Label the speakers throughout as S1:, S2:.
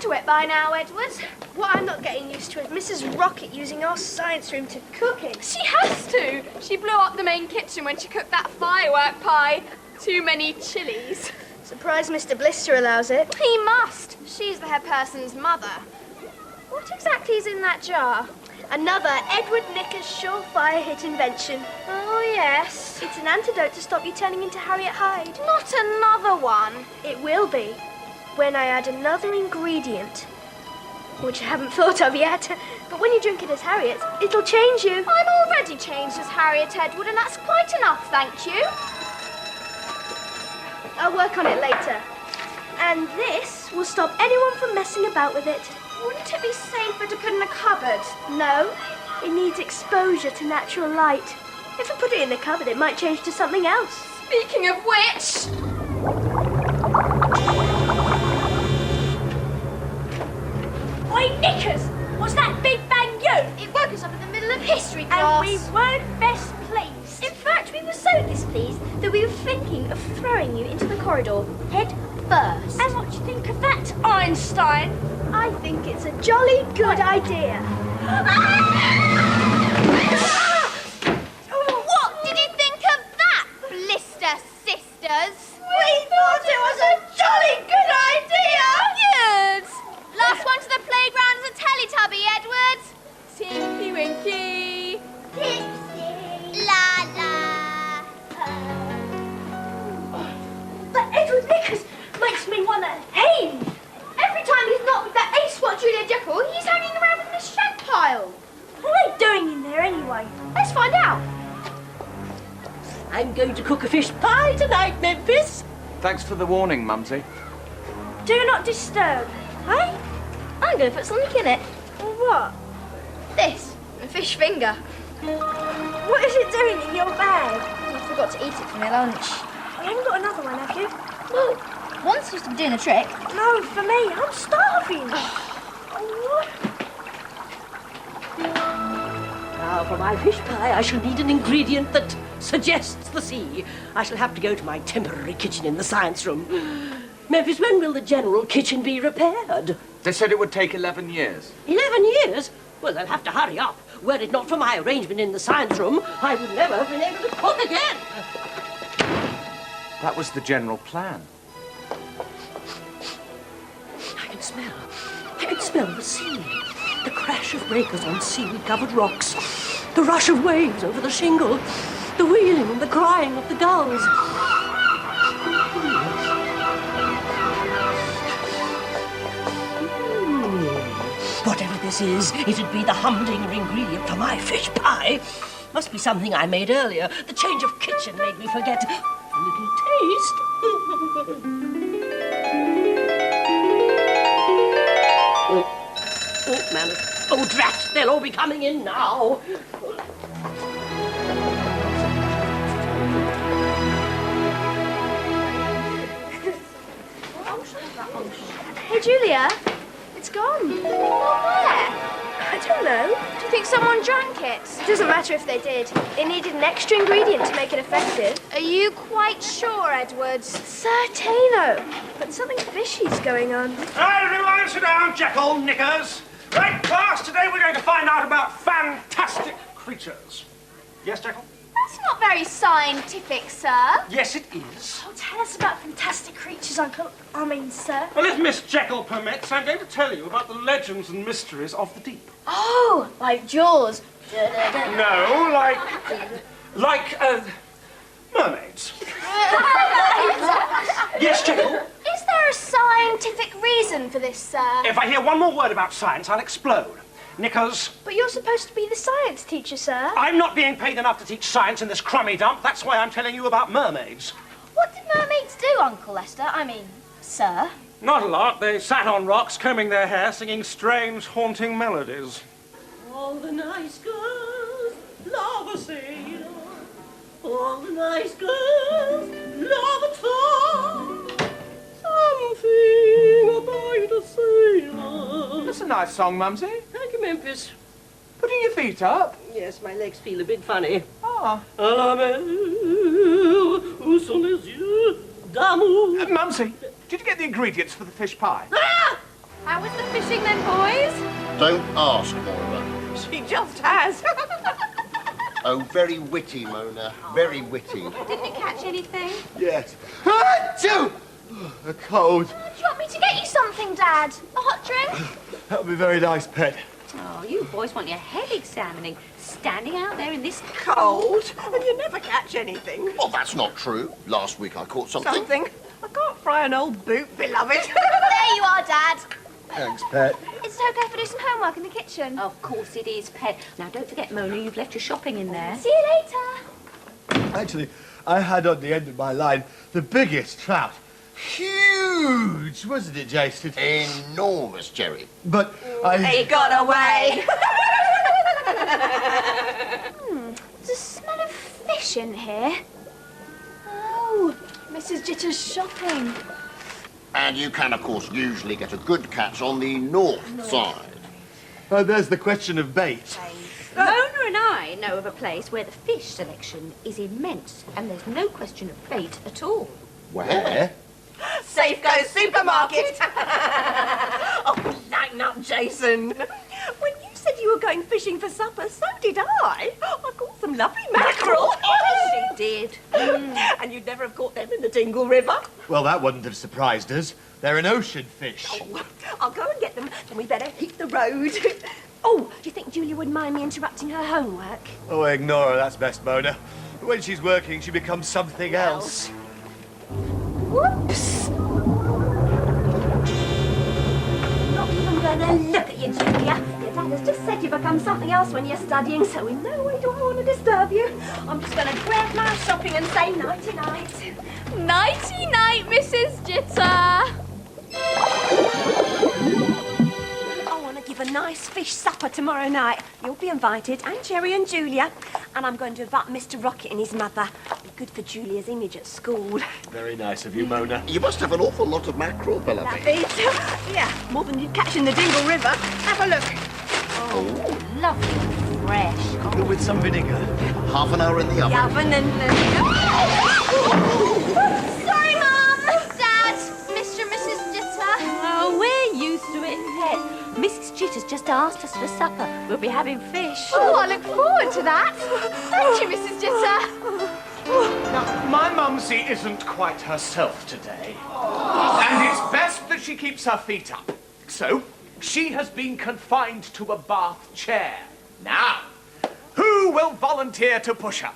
S1: to it by now, Edward.
S2: What I'm not getting used to is Mrs. Rocket using our science room to cooking.
S1: She has to. She blew up the main kitchen when she cooked that firework pie. Too many chilies.
S2: Surprised Mr. Blister allows it.
S1: He must. She's the head person's mother. What exactly is in that jar?
S2: Another Edward Knicker's surefire hit invention.
S1: Oh, yes.
S2: It's an antidote to stop you turning into Harriet Hyde.
S1: Not another one.
S2: It will be, when I add another ingredient, which I haven't thought of yet. But when you drink it as Harriet, it'll change you.
S1: I'm already changed as Harriet, Edward, and that's quite enough, thank you.
S2: I'll work on it later. And this will stop anyone from messing about with it.
S1: Wouldn't it be safer to put in a cupboard?
S2: No, it needs exposure to natural light. If I put it in the cupboard, it might change to something else.
S1: Speaking of which...
S3: Oi, Knickers! Was that Big Bang you?
S1: It woke us up in the middle of history class.
S3: And we weren't best pleased.
S2: In fact, we were so displeased that we were thinking of throwing you into the corridor, head first.
S3: And what do you think of that, Einstein?
S2: I think it's a jolly good idea.
S1: What did you think of that, Blister Sisters?
S2: We thought it was a jolly good idea.
S1: Good. Last one to the playground is a Teletubby, Edward. Tinky Winky.
S2: Pixie.
S1: La la.
S2: But Edward Knickers makes me want to heave. Every time he's not with that ace-what Julia Jekyll, he's hanging around with Miss Shagpile. What are they doing in there anyway? Let's find out.
S4: I'm going to cook a fish pie tonight, Memphis.
S5: Thanks for the warning, Mumsy.
S2: Do not disturb.
S1: Hey? I'm going to put something in it.
S2: What?
S1: This. A fish finger.
S2: What is it doing in your bag?
S1: I forgot to eat it for my lunch.
S2: You haven't got another one, have you?
S1: Well, one seems to be doing a trick.
S2: No, for me. I'm starving.
S4: Now, for my fish pie, I shall need an ingredient that suggests the sea. I shall have to go to my temporary kitchen in the science room. Memphis, when will the general kitchen be repaired?
S5: They said it would take 11 years.
S4: 11 years? Well, they'll have to hurry up. Were it not for my arrangement in the science room, I would never have been able to cook again.
S5: That was the general plan.
S4: I can smell the sea. The crash of breakers on seaweed-covered rocks. The rush of waves over the shingle. The wheeling and the crying of the gulls. Whatever this is, it'd be the humdinger ingredient for my fish pie. Must be something I made earlier. The change of kitchen made me forget a little taste. Oh, man. Oh, drat! They'll all be coming in now.
S2: Hey, Julia. It's gone.
S1: Where?
S2: I don't know.
S1: Do you think someone drank it?
S2: It doesn't matter if they did. It needed an extra ingredient to make it effective.
S1: Are you quite sure, Edward?
S2: Certaino. But something fishy's going on.
S6: Right, everyone, sit down, Jekyll, Knickers. Right, class, today we're going to find out about fantastic creatures. Yes, Jekyll?
S1: That's not very scientific, sir.
S6: Yes, it is.
S2: Oh, tell us about fantastic creatures, Uncle. I mean, sir.
S6: Well, if Miss Jekyll permits, I'm going to tell you about the legends and mysteries of the deep.
S2: Oh, like Jaws.
S6: No, like mermaids. Yes, Jekyll?
S1: Is there a scientific reason for this, sir?
S6: If I hear one more word about science, I'll explode. Knickers.
S2: But you're supposed to be the science teacher, sir.
S6: I'm not being paid enough to teach science in this crummy dump. That's why I'm telling you about mermaids.
S1: What did mermaids do, Uncle Lester? I mean, sir.
S6: Not a lot. They sat on rocks, combing their hair, singing strange, haunting melodies.
S4: All the nice girls love a sailor. All the nice girls love a song. Something about a sailor.
S5: That's a nice song, Mumsy.
S4: Thank you, Memphis.
S5: Putting your feet up.
S4: Yes, my legs feel a bit funny.
S5: Ah.
S4: À la mer, où sont les yeux d'amour?
S5: Mumsy, did you get the ingredients for the fish pie?
S4: Ah!
S1: How was the fishing then, boys?
S7: Don't ask, Moira.
S4: She just has.
S7: Oh, very witty, Mona. Very witty.
S1: Didn't you catch anything?
S8: Yes. Achoo! A cold.
S2: Do you want me to get you something, Dad? A hot drink?
S8: That would be very nice, Pet.
S3: Oh, you boys want your head examining, standing out there in this
S4: Cold, and you never catch anything.
S7: Well, that's not true. Last week I caught something.
S4: Something. I can't fry an old boot, beloved.
S2: There you are, Dad.
S8: Thanks, Pet.
S2: Is it okay if I do some homework in the kitchen?
S3: Of course it is, Pet. Now, don't forget, Mona, you've left your shopping in there.
S2: See you later.
S8: Actually, I had on the end of my line the biggest trout. Huge, wasn't it, Jason?
S7: Enormous, Jerry.
S8: But I...
S4: He got away.
S2: There's a smell of fish in here. Oh, Mrs. Jitter's shopping.
S7: And you can, of course, usually get a good catch on the north side.
S8: there's the question of bait.
S3: Mona and I know of a place where the fish selection is immense, and there's no question of bait at all.
S7: Where?
S4: Safeco Supermarket. Oh, lighten up, Jason. When you said you were going fishing for supper, so did I. I caught some lovely mackerel.
S3: She did.
S4: And you'd never have caught them in the Dingle River.
S8: Well, that wouldn't have surprised us. They're an ocean fish.
S4: Oh, I'll go and get them, then we better hit the road. Oh, do you think Julia would mind me interrupting her homework?
S8: Oh, ignore her, that's best, Mona. When she's working, she becomes something else.
S2: Whoops.
S4: Not even going to look at you, Julia. Your dad has just said you become something else when you're studying, so in no way do I want to disturb you. I'm just going to grab my shopping and say nighty-night.
S1: Nighty-night, Mrs. Jitter.
S4: I want to give a nice fish supper tomorrow night. You'll be invited, and Jerry and Julia. And I'm going to invite Mr. Rocket and his mother. Be good for Julia's image at school.
S8: Very nice of you, Mona.
S7: You must have an awful lot of mackerel,
S4: That
S7: beloved.
S4: is, yeah, more than you'd catch in the Dingle River. Have a look.
S3: Oh, lovely and fresh.
S8: With some vinegar.
S7: Half an hour in the
S4: The
S7: oven.
S4: oven and...
S2: Sorry, Mum. Dad, Mr. and Mrs. Jitter.
S3: Oh, we're used to it, Pet. Mrs. Jitter's just asked us for supper. We'll be having fish.
S1: Oh, I look forward to that. Thank you, Mrs. Jitter.
S5: Now, my mumsy isn't quite herself today. And it's best that she keeps her feet up. So, she has been confined to a bath chair. Now, who will volunteer to push her?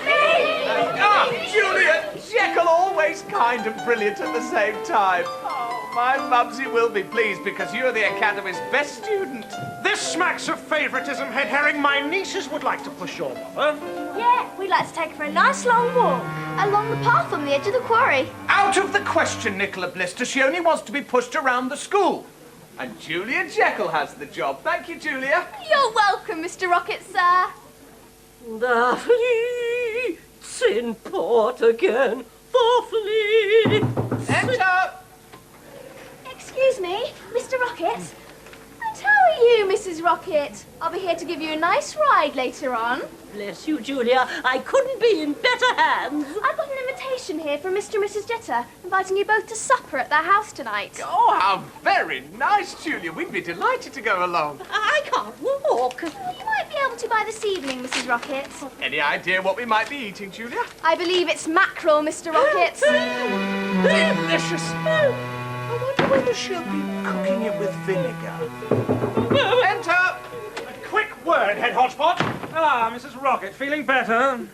S5: Ah, Julia, Jekyll, always kind and brilliant at the same time. Oh, my mumsy will be pleased because you're the Academy's best student.
S6: This smacks of favouritism, Head Herring. My nieces would like to push your mother.
S2: Yeah, we'd like to take her for a nice long walk along the path on the edge of the quarry.
S5: Out of the question, Nicola Blister. She only wants to be pushed around the school. And Julia Jekyll has the job. Thank you, Julia.
S1: You're welcome, Mr. Rocket, sir.
S4: The fleet's in port again. The fleet.
S5: Enter.
S2: Excuse me, Mr. Rocket.
S1: And how are you, Mrs. Rocket? I'll be here to give you a nice ride later on.
S4: Bless you, Julia. I couldn't be in better hands.
S1: I've got an invitation here from Mr. and Mrs. Jitter, inviting you both to supper at their house tonight.
S5: Oh, how very nice, Julia. We'd be delighted to go along.
S4: I can't walk.
S1: Well, you might be able to by this evening, Mrs. Rocket.
S5: Any idea what we might be eating, Julia?
S1: I believe it's mackerel, Mr. Rocket.
S5: Delicious. I wonder whether she'll be cooking it with vinegar. Enter.
S6: A quick word, Head Hotspot. Ah, Mrs. Rocket, feeling better?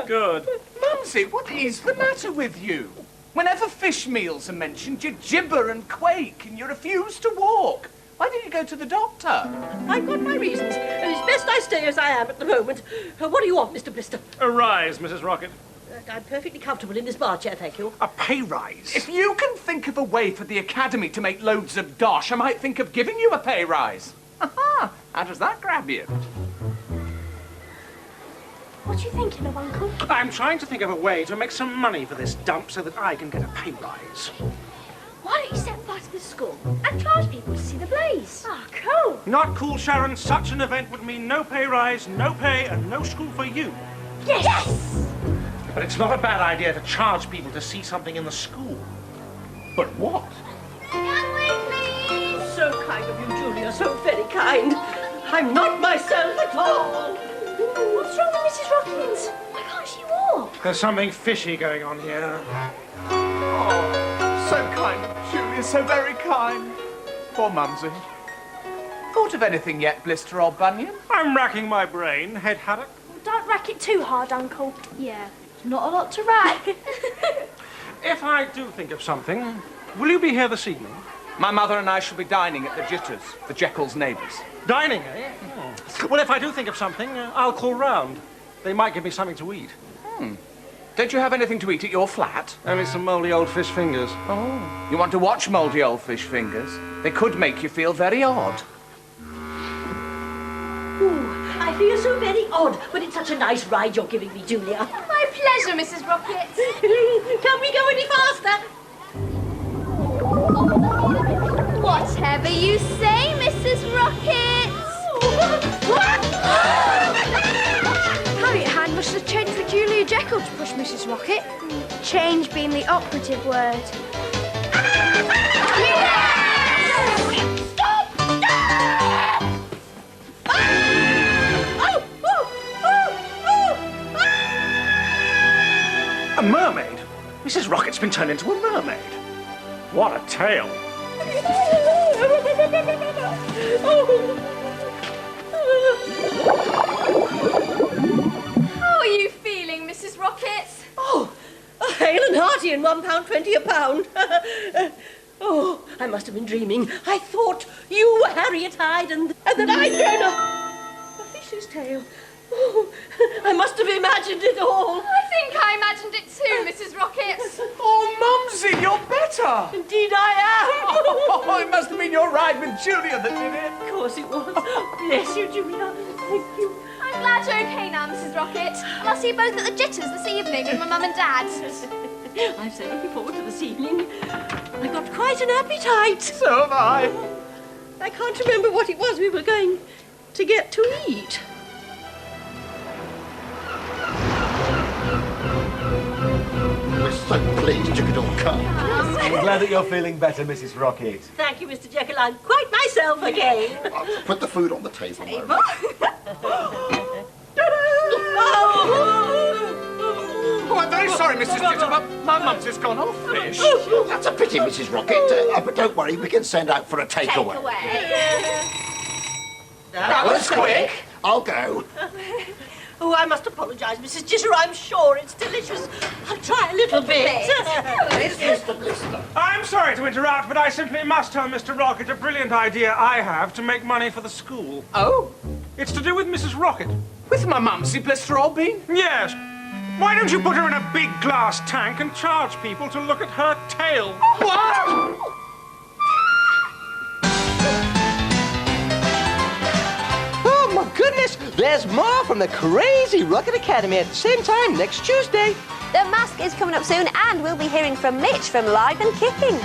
S6: Good.
S5: Mumsy, what is the matter with you? Whenever fish meals are mentioned, you gibber and quake and you refuse to walk. Why don't you go to the doctor?
S4: I've got my reasons. It's best I stay as I am at the moment. What do you want, Mr. Blister?
S6: Arise, Mrs. Rocket.
S4: I'm perfectly comfortable in this bar chair, thank you.
S6: A pay rise.
S5: If you can think of a way for the Academy to make loads of dosh, I might think of giving you a pay rise. Aha! How does that grab you?
S2: What are you thinking of, Uncle?
S6: I'm trying to think of a way to make some money for this dump so that I can get a pay rise.
S2: Why don't you set fire to the school and charge people to see the blaze? Ah, cool.
S6: Not cool, Sharon. Such an event would mean no pay rise, no pay, and no school for you.
S2: Yes!
S6: But it's not a bad idea to charge people to see something in the school. But what?
S1: Young way, please.
S4: kind of you, Julia, so very kind. I'm not myself at all.
S2: What's wrong with Mrs. Rockets? Why can't she walk?
S6: There's something fishy going on here.
S5: Oh, so kind of Julia, so very kind. Poor Mumsy. Thought of anything yet, Blister or Bunyan?
S6: I'm racking my brain, head haddock.
S2: Don't rack it too hard, Uncle. Yeah, not a lot to rack.
S6: If I do think of something, will you be here this evening?
S5: My mother and I shall be dining at the Jitters, the Jekyll's neighbours.
S6: Dining, eh? Oh. Well, if I do think of something, I'll call round. They might give me something to eat.
S5: Don't you have anything to eat at your flat?
S6: Only some mouldy old fish fingers.
S5: Oh. You want to watch mouldy old fish fingers? They could make you feel very odd.
S4: Ooh, I feel so very odd, but it's such a nice ride you're giving me, Julia.
S1: My pleasure, Mrs. Rockets.
S4: Can we go any faster?
S1: Whatever you say, Mrs. Rockets.
S2: Harriet Hand must have changed for Julia Jekyll to push Mrs. Rocket. Change being the operative word.
S6: A mermaid? Mrs. Rocket's been turned into a mermaid. What a tale.
S1: How are you feeling, Mrs. Rockets?
S4: Oh, hale and hearty and £1.20 a pound. Oh, I must have been dreaming. I thought you were Harriet Hyde and that I'd thrown a fish's tail. Oh, I must have imagined it all.
S1: I think I imagined it too, Mrs. Rockets.
S5: Oh, Mumsy, you're better!
S4: Indeed I am.
S5: Oh, it must have been your ride with Julia that did it.
S4: Of course it was. Bless you, Julia. Thank you.
S1: I'm glad you're okay now, Mrs. Rockets. And I'll see you both at the Jitters this evening with my mum and dad.
S4: I'm so looking forward to this evening. I've got quite an appetite.
S5: So have I.
S4: I can't remember what it was we were going to get to eat.
S7: We're so pleased you could all come.
S8: I'm glad that you're feeling better, Mrs. Rocket.
S4: Thank you, Mr. Jekyll. I'm quite myself again.
S7: I'll put the food on the table, Mary.
S5: Oh, I'm very sorry, Mrs. Jitter, but my mum's just gone off fish.
S7: That's a pity, Mrs. Rocket. But don't worry, we can send out for a takeaway.
S5: That was quick.
S7: I'll go.
S4: Oh, I must apologise, Mrs. Jitter. I'm sure it's delicious. I'll try a little bit.
S7: Mr. Blister.
S6: I'm sorry to interrupt, but I simply must tell Mr. Rocket a brilliant idea I have to make money for the school.
S5: Oh,
S6: It's to do with Mrs. Rocket.
S5: with my Mumsy, Blister or Bean?
S6: Yes. Why don't you put her in a big glass tank and charge people to look at her tail?
S5: What?
S9: Oh, my goodness! There's more from the Crazy Rocket Academy at the same time next Tuesday.
S3: The Mask is coming up soon, and we'll be hearing from Mitch from Live and Kicking.